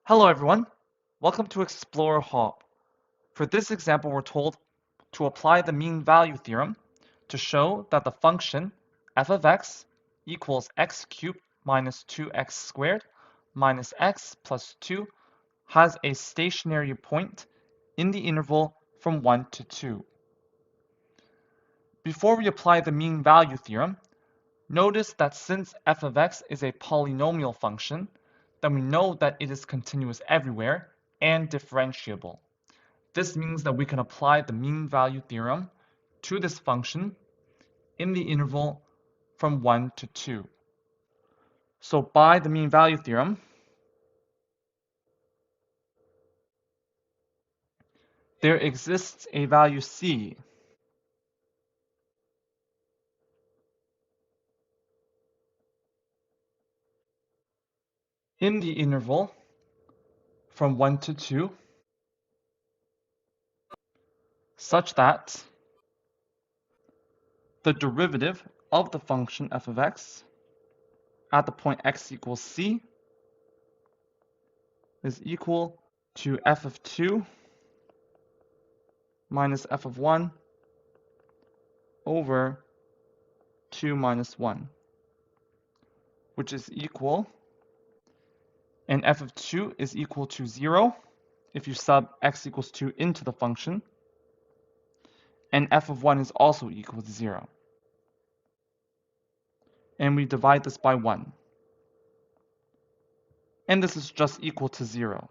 Hello everyone, welcome to Explore Hall. For this example, we're told to apply the mean value theorem to show that the function f of x equals x cubed minus 2x squared minus x plus 2 has a stationary point in the interval from 1 to 2. Before we apply the mean value theorem, notice that since f of x is a polynomial function, then we know that it is continuous everywhere and differentiable. This means that we can apply the mean value theorem to this function in the interval from 1 to 2. So by the mean value theorem, there exists a value c in the interval from 1 to 2 such that the derivative of the function f of x at the point x equals c is equal to f of 2 minus f of 1 over 2 minus 1, which is equal, and f of 2 is equal to 0 if you sub x equals 2 into the function, and f of 1 is also equal to 0. And we divide this by 1. And this is just equal to 0.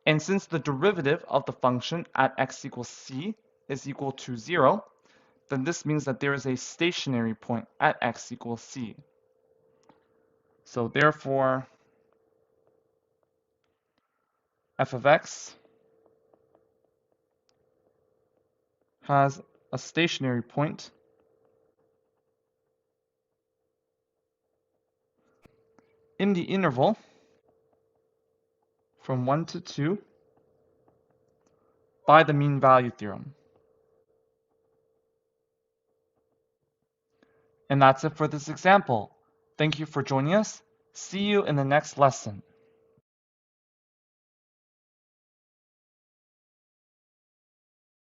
And since the derivative of the function at x equals c is equal to 0, then this means that there is a stationary point at x equals c. So therefore, f of x has a stationary point in the interval from 1 to 2 by the mean value theorem. And that's it for this example. Thank you for joining us. See you in the next lesson.